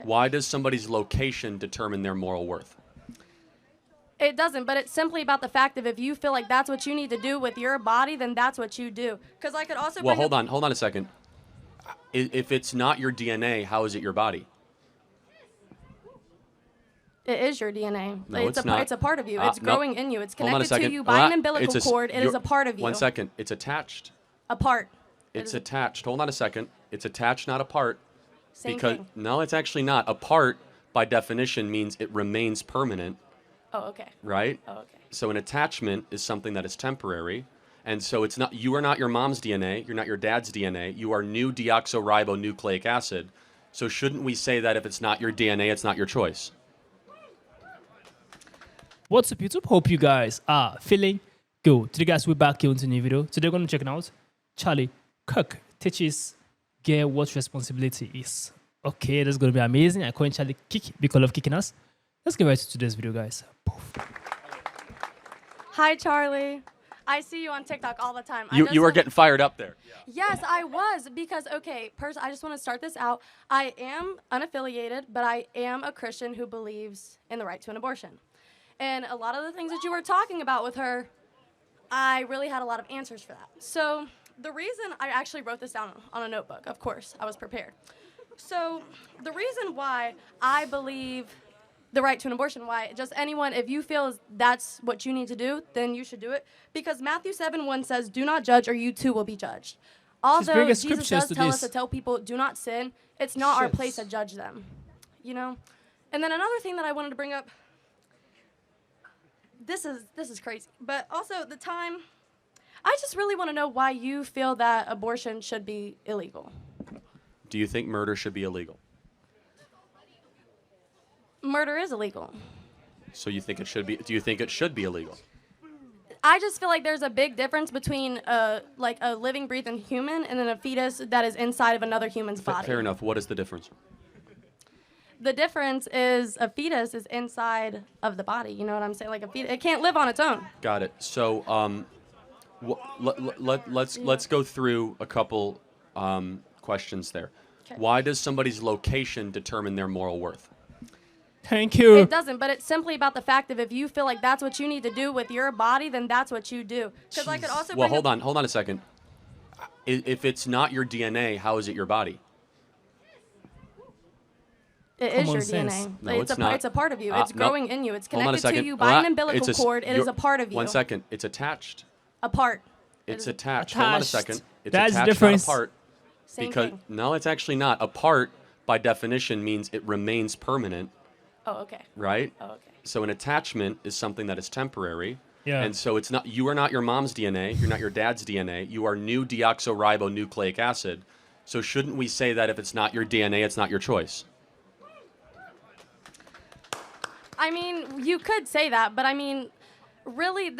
Why does somebody's location determine their moral worth? It doesn't, but it's simply about the fact of if you feel like that's what you need to do with your body, then that's what you do. Because I could also Well, hold on a second. If it's not your DNA, how is it your body? It is your DNA. No, it's not. It's a part of you. It's no. growing in you. It's Hold on a connected to second. you by an umbilical It's cord. It is a part of you. 1 second. It's attached. A part. It's attached. Hold on a second. It's attached, not a part. Same thing. No, it's actually not. A part, by definition, means it remains permanent. Oh, okay. Right? Oh, okay. So an attachment is something that is temporary. And so it's not. You are not your mom's DNA. You're not your dad's DNA. You are new deoxyribonucleic acid. So shouldn't we say that if it's not your DNA, it's not your choice? What's up, YouTube? Hope you guys are feeling good. Today, guys, we're back here with a new video. Today, we're going to check it out. Charlie Kirk teaches girl what responsibility is. Okay, that's going to be amazing. I call Charlie Kick because of kicking us. Let's get right to today's video, guys. Poof. Hi, Charlie. I see you on TikTok all the time. You were getting fired up there. Yes, I was because, okay, I just want to start this out. I am unaffiliated, but I am a Christian who believes in the right to an abortion. And a lot of the things that you were talking about with her, I really had a lot of answers for that. So the reason I actually wrote this down on a notebook, of course, I was prepared. So the reason why I believe the right to an abortion, why just anyone, if you feel that's what you need to do, then you should do it. Because Matthew 7:1 says, do not judge or you too will be judged. Although Jesus does tell us to tell people, do not sin, it's not our place to judge them, you know? And then another thing that I wanted to bring up, this is crazy, but also the time, I just really want to know why you feel that abortion should be illegal. Do you think murder should be illegal? Murder is illegal. So you think it should be? Do you think it should be illegal? I just feel like there's a big difference between like a living, breathing human and then a fetus that is inside of another human's body. Fair enough. What is the difference? The difference is a fetus is inside of the body. You know what I'm saying? Like a fetus, it can't live on its own. Got it. So let's go through a couple questions there. Okay. Why does somebody's location determine their moral worth? Thank you. It doesn't, but it's simply about the fact of if you feel like that's what you need to do with your body, then that's what you do. Because I could also Well, hold on a second. If it's not your DNA, how is it your body? It is your sense. DNA. No, Like, it's not. It's a part of you. It's No. growing in you. It's Hold on a connected to second. you by an umbilical cord. It is you're- a part of you. 1 second. It's attached. A part. It's attached. Hold on a Attached. second. It's That's attached, difference. not a part. Same Because thing. no, it's actually not. A part, by definition, means it remains permanent, Oh, okay. right? Oh, okay. So an attachment is something that is temporary. Yeah. And so it's not. You are not your mom's DNA. You're not your dad's DNA. You are new deoxyribonucleic acid. So shouldn't we say that if it's not your DNA, it's not your choice? I mean, you could say that, but I mean, really,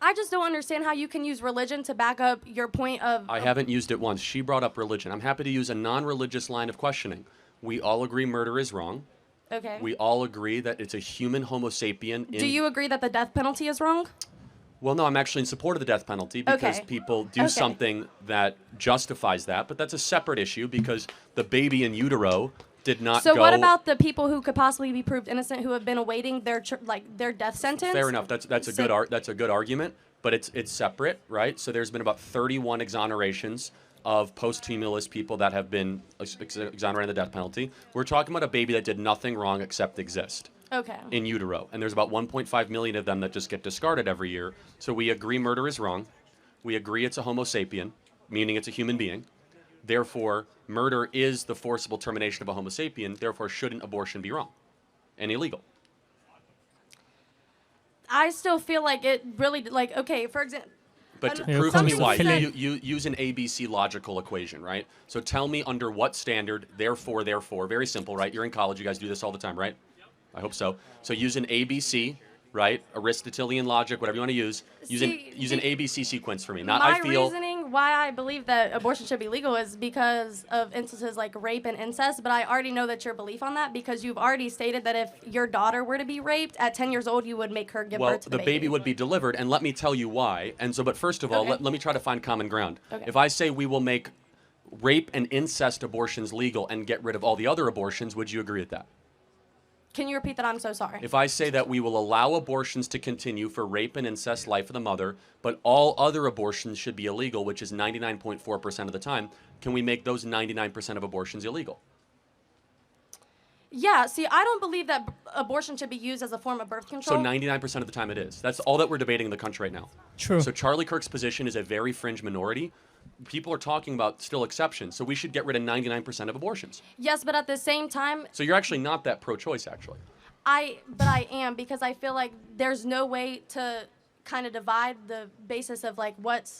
I just don't understand how you can use religion to back up your point of... I haven't used it once. She brought up religion. I'm happy to use a non-religious line of questioning. We all agree murder is wrong. Okay. We all agree that it's a human Homo sapien. Do you agree that the death penalty is wrong? Well, no, I'm actually in support of the death penalty because Okay. people do Okay. something that justifies that, but that's a separate issue because the baby in utero did not So go... what about the people who could possibly be proved innocent who have been awaiting their their death sentence? Fair enough. That's a good argument, but it's separate, right? So there's been about 31 exonerations of posthumous people that have been exonerated of the death penalty. We're talking about a baby that did nothing wrong except exist Okay. in utero, and there's about 1.5 million of them that just get discarded every year. So we agree murder is wrong. We agree it's a Homo sapien, meaning it's a human being. Therefore, murder is the forcible termination of a Homo sapien. Therefore, shouldn't abortion be wrong and illegal? I still feel like it really, like, okay, for example... But Yeah, prove to me some why. people You use an ABC logical equation, right? So tell me under what standard, therefore, very simple, right? You're in college. You guys do this all the time, right? I hope so. So use an ABC, right? Aristotelian logic, whatever you want to use. Use an ABC sequence for me. Not My I feel... reasoning why I believe that abortion should be legal is because of instances like rape and incest, but I already know that your belief on that because you've already stated that if your daughter were to be raped at 10 years old, you would make her give birth to the baby would be delivered, and let me tell you why. And so, but first of all, Okay. let me try to find common ground. Okay. If I say we will make rape and incest abortions legal and get rid of all the other abortions, would you agree with that? Can you repeat that? I'm so sorry. If I say that we will allow abortions to continue for rape and incest, life of the mother, but all other abortions should be illegal, which is 99.4% of the time, can we make those 99% of abortions illegal? Yeah, see, I don't believe that abortion should be used as a form of birth control. So 99% of the time it is. That's all that we're debating in the country right now. True. So Charlie Kirk's position is a very fringe minority. People are talking about still exceptions. So we should get rid of 99% of abortions. Yes, but at the same time, So you're actually not that pro-choice, actually. but I am, because I feel like there's no way to kind of divide the basis of like what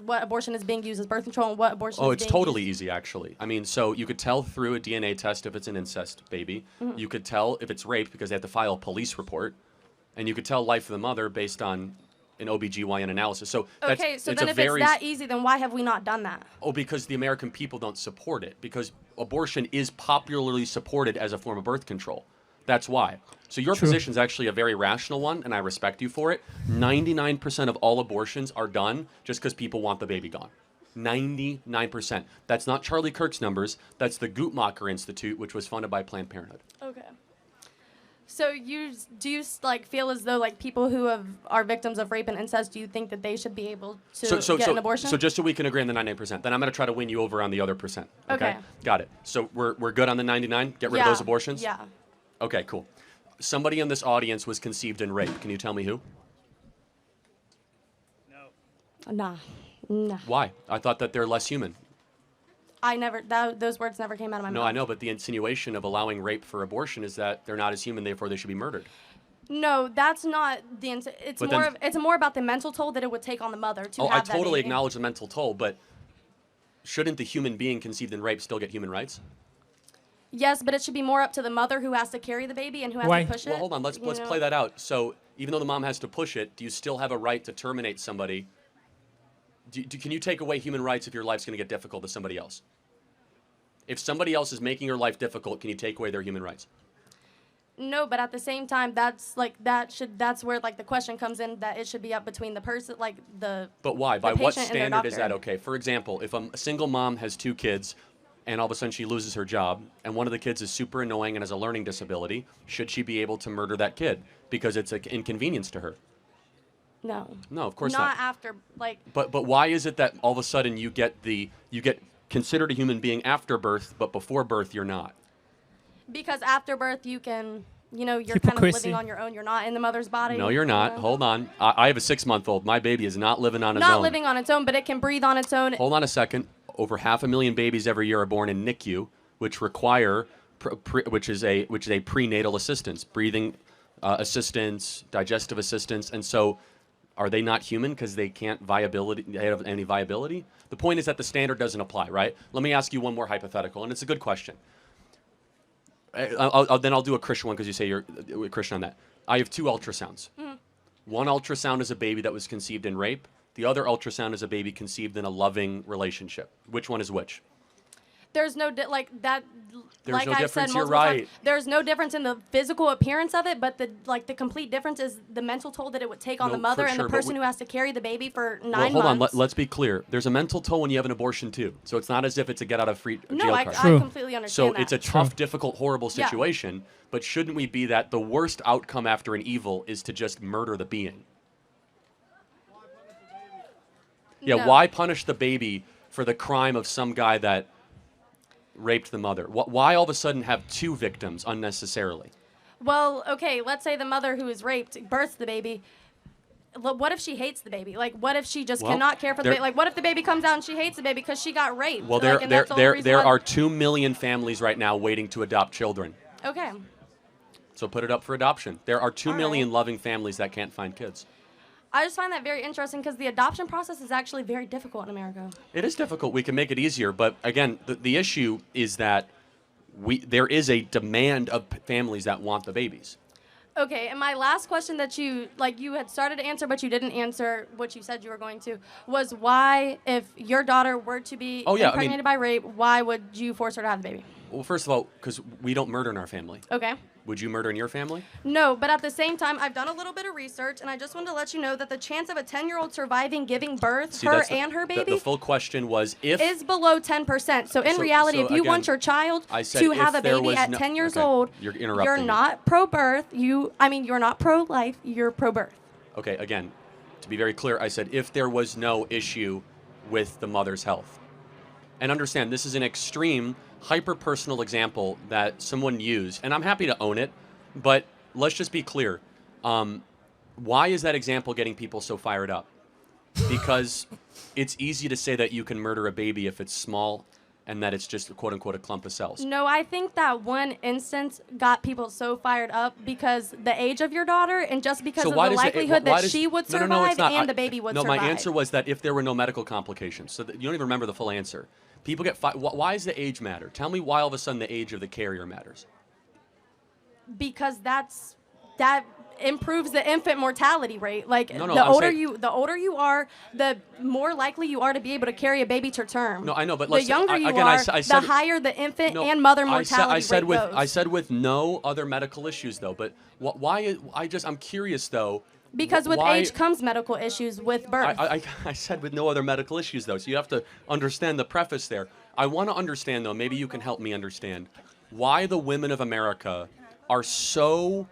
abortion is being used as birth control and what abortion Oh, is it's being totally used. easy, actually. I mean, so you could tell through a DNA test if it's an incest baby. Mm-hmm. You could tell if it's rape because they have to file a police report. And you could tell life of the mother based on an OBGYN analysis. So that's, Okay, so it's then a if very, it's that easy, then why have we not done that? Oh, because the American people don't support it. Because abortion is popularly supported as a form of birth control. That's why. So your True. position is actually a very rational one, and I respect you for it. 99% of all abortions are done just because people want the baby gone. 99%. That's not Charlie Kirk's numbers. That's the Guttmacher Institute, which was funded by Planned Parenthood. Okay. So do you like feel as though like people who are victims of rape and incest, do you think that they should be able to get an abortion? So just so we can agree on the 99%, then I'm going to try to win you over on the other percent. Okay. Got it. So we're good on the 99? Get rid of those abortions? Yeah. Okay, cool. Somebody in this audience was conceived in rape. Can you tell me who? Nah. Why? I thought that they're less human. Those words never came out of my mouth. No, I know, but the insinuation of allowing rape for abortion is that they're not as human, therefore they should be murdered. No, that's not the. It's But more. then- It's more about the mental toll that it would take on the mother to Oh, have I that totally baby. acknowledge the mental toll, but shouldn't the human being conceived in rape still get human rights? Yes, but it should be more up to the mother who has to carry the baby and who has Why? to push it. Well, hold on, let's you know? play that out. So even though the mom has to push it, do you still have a right to terminate somebody? Can you take away human rights if your life's going to get difficult to somebody else? If somebody else is making your life difficult, can you take away their human rights? No, but at the same time, that's where like the question comes in, that it should be up between the person, like the. But why? the By what patient and their standard is that doctor. okay? For example, if a single mom has 2 kids and all of a sudden she loses her job and one of the kids is super annoying and has a learning disability, should she be able to murder that kid because it's an inconvenience to her? No. No, of course Not not. after like. But why is it that all of a sudden you get considered a human being after birth, but before birth you're not? Because after birth, you can, you're kind of Hypocrisy. living on your own. You're not in the mother's body. No, you're not. you know? Hold on. I have a 6-month-old. My baby is not living on its own. Not living on its own, but it can breathe on its own. Hold on a second. Over 500,000 babies every year are born in NICU, which require, which is a prenatal assistance, breathing assistance, digestive assistance, and so are they not human because they can't have any viability? The point is that the standard doesn't apply, right? Let me ask you one more hypothetical, and it's a good question. Then I'll do a Christian one because you say you're a Christian on that. I have 2 ultrasounds. One ultrasound is a baby that was conceived in rape. The other ultrasound is a baby conceived in a loving relationship. Which one is which? There's no like that. There's like no I've difference, said you're multiple times, right. there's no difference in the physical appearance of it, but the complete difference is the mental toll that it would take on No, the mother for and sure, the but person who has to carry the baby for 9 Well, hold on. months. Let's be clear. There's a mental toll when you have an abortion too. So it's not as if it's a get out of free no, jail I card. True. completely So understand that. it's a tough, difficult, horrible Yeah. situation. But shouldn't we be that the worst outcome after an evil is to just murder the being? Yeah. No. Why punish the baby for the crime of some guy that raped the mother? Why all of a sudden have 2 victims unnecessarily? Well, okay, let's say the mother who is raped births the baby. What if she hates the baby? Like, what if she just Well, cannot care for the there- baby? Like, what if the baby comes out and she hates the baby because she got raped? Well, like, and that's the only reason there why- are 2 million families right now waiting to adopt children. Okay. So put it up for adoption. There are 2 All million right. loving families that can't find kids. I just find that very interesting because the adoption process is actually very difficult in America. It is difficult. We can make it easier, but again, the issue is that there is a demand of families that want the babies. Okay, and my last question that you had started to answer, but you didn't answer what you said you were going to, was why, if your daughter were to be Oh, yeah, I mean- impregnated by rape, why would you force her to have the baby? Well, first of all, because we don't murder in our family. Okay. Would you murder in your family? No, but at the same time, I've done a little bit of research, and I just wanted to let you know that the chance of a 10-year-old surviving giving birth, See, her that's and her baby, The full question was if is below 10%. So in reality, if you again, want your child I said to if have a there baby was at no- 10 years okay, old, you're interrupting me. not pro-birth. You're not pro-life. You're pro-birth. Okay, again, to be very clear, I said if there was no issue with the mother's health. And understand, this is an extreme, hyper-personal example that someone used, and I'm happy to own it, but let's just be clear. Why is that example getting people so fired up? Because it's easy to say that you can murder a baby if it's small and that it's just, quote-unquote, a clump of cells. No, I think that one instance got people so fired up because the age of your daughter and just because So of why the does it- likelihood why that does- she would No, survive it's not. and the baby would survive. No, my answer was that if there were no medical complications. So that you don't even remember the full answer. People get why does the age matter? Tell me why all of a sudden the age of the carrier matters. Because that improves the infant mortality rate. Like No, the I'm older saying- the older you are, the more likely you are to be able to carry a baby to term. No, I know, but the let's- younger you again, are, I said- the higher the infant No, and mother I mortality said rate with goes. I said with no other medical issues though. But why? I'm curious though. because with why- age comes medical issues with birth. I said with no other medical issues though, so you have to understand the preface there. I want to understand though, maybe you can help me understand why the women of America are so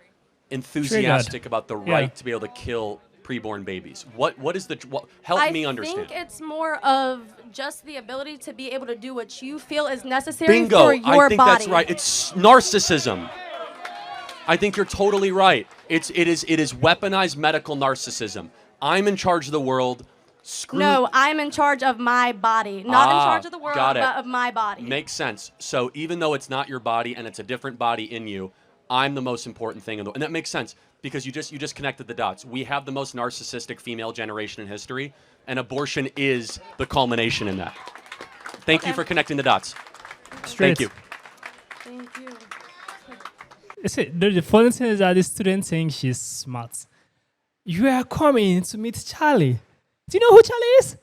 enthusiastic about the right Yeah. to be able to kill preborn babies. What is the help me understand? I think it's more of just the ability to be able to do what you feel is necessary Bingo. for your I think body. that's right. It's narcissism. I think you're totally right. It is weaponized medical narcissism. I'm in charge of the world. Screw No, I'm in charge of my body. Not in charge of the world, got it. but of my body. Makes sense. So even though it's not your body and it's a different body in you, I'm the most important thing in the world. And that makes sense because you just connected the dots. We have the most narcissistic female generation in history, and abortion is the culmination in that. Thank you Okay. for connecting the dots. Straight. Thank you. Thank you. See, the funny thing is that the student thinks she's smart. You are coming to meet Charlie. Do you know who Charlie is?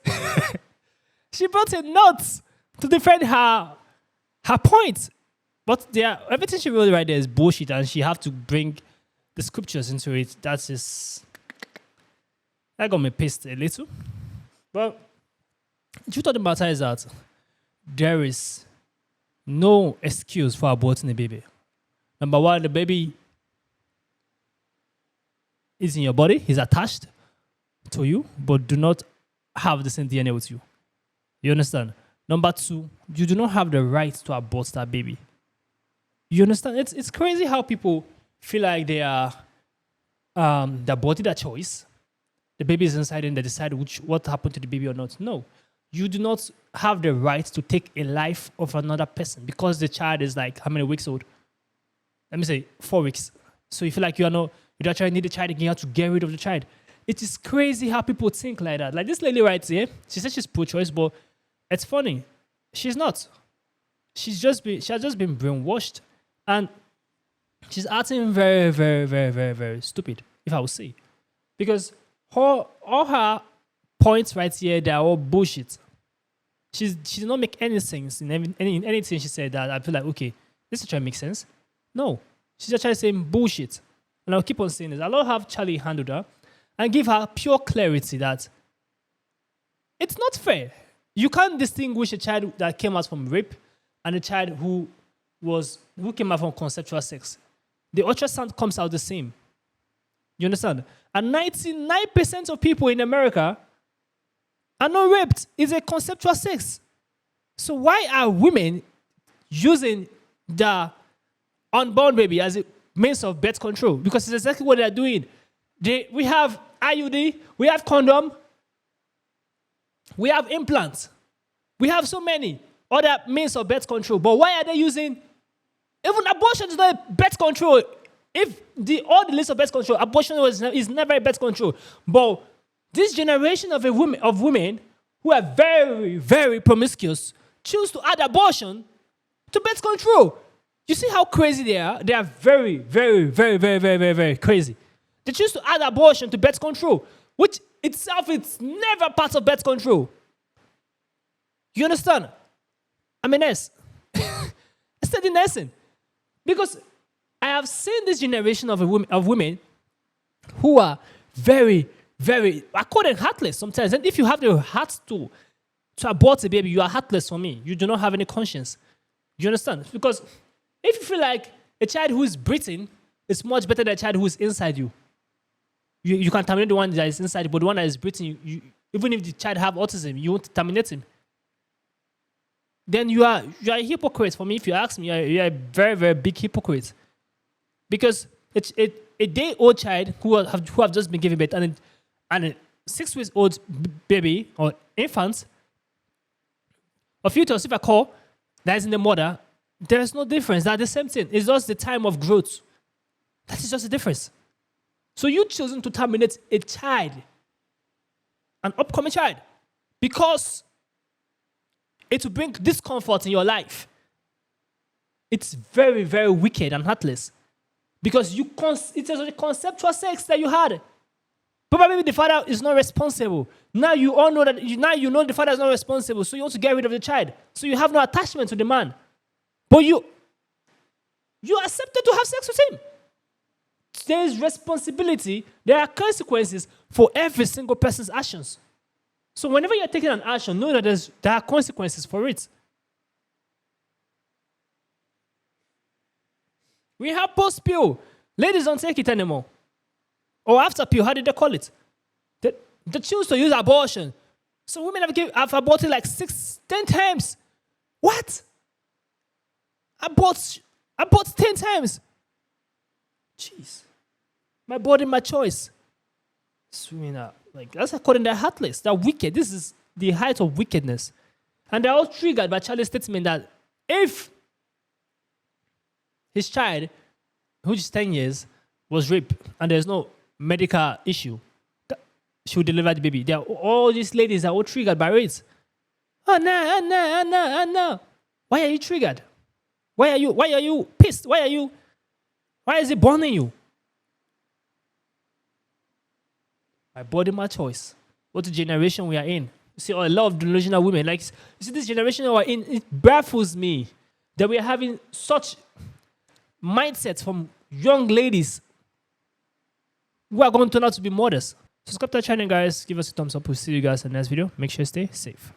She brought a note to defend her point. But everything she wrote right there is bullshit, and she have to bring the scriptures into it. That got me pissed a little. But the truth of the matter is that there is no excuse for aborting a baby. Number one, the baby is in your body, he's attached to you, but do not have the same DNA with you. You understand? Number two, you do not have the right to abort that baby. You understand? It's crazy how people feel like they are their body, their choice. The baby is inside and they decide what happened to the baby or not. No. You do not have the right to take a life of another person because the child is like how many weeks old? Let me say 4 weeks. So you feel like you don't actually need the child again, you have to get rid of the child. It is crazy how people think like that. Like this lady right here, she said she's pro-choice, but it's funny. She's not. She has just been brainwashed. And she's acting very, very, very, very, very stupid, if I would say. Because all her points right here, they're all bullshit. She did not make any sense in anything she said that I feel like, okay, this actually makes sense. No. She's actually saying bullshit. And I'll keep on saying this. I'll have Charlie handle her and give her pure clarity that it's not fair. You can't distinguish a child that came out from rape and a child who came out from consensual sex. The ultrasound comes out the same. You understand? And 99% of people in America are not raped. It's a consensual sex. So why are women using the unborn baby as a means of birth control? Because it's exactly what they're doing. We have IUD, we have condom, we have implants, we have so many other means of birth control. But why are they using? Even abortion is not a birth control. If all the list of birth control, abortion is never a birth control. But this generation of women who are very, very promiscuous choose to add abortion to birth control. You see how crazy they are? They are very, very, very, very, very, very, very crazy. They choose to add abortion to birth control, which itself is never part of birth control. You understand? I mean, it's study nursing. Because I have seen this generation of women who are very, very, I call them heartless sometimes. And if you have the heart to abort a baby, you are heartless for me. You do not have any conscience. You understand? Because if you feel like a child who is breathing is much better than a child who is inside you, you can terminate the one that is inside, but the one that is breathing, even if the child have autism, you won't terminate him. Then you are a hypocrite for me. If you ask me, you're a very, very big hypocrite. Because a day-old child who have just been given birth and a 6 weeks old baby or infant, a fetus, if I call, that is in the mother, there is no difference. They're the same thing. It's just the time of growth. That is just the difference. So you choosing to terminate a child, an upcoming child, because it will bring discomfort in your life. It's very, very wicked and heartless. Because it is a conceptual sex that you had. Probably the father is not responsible. Now you all know that, now you know the father is not responsible, so you want to get rid of the child. So you have no attachment to the man. But you accepted to have sex with him. There is responsibility. There are consequences for every single person's actions. So whenever you're taking an action, know that there are consequences for it. We have post-pill. Ladies don't take it anymore. Or after pill, how did they call it? They choose to use abortion. So women have aborted like 10 times. What? Abort 10 times. Jeez. My body, my choice. That's according to their heartless. They're wicked. This is the height of wickedness. And they're all triggered by Charlie's statement that if his child, which is 10 years, was raped and there's no medical issue, she will deliver the baby. All these ladies are all triggered by it. Oh no. Why are you triggered? Why are you pissed? Why is it burning you? My body, my choice. What generation we are in. You see, a lot of delusional women. Like, you see, this generation we are in, it baffles me that we are having such mindsets from young ladies who are going to turn out to be mothers. Subscribe to our channel, guys. Give us a thumbs up. We'll see you guys in the next video. Make sure you stay safe.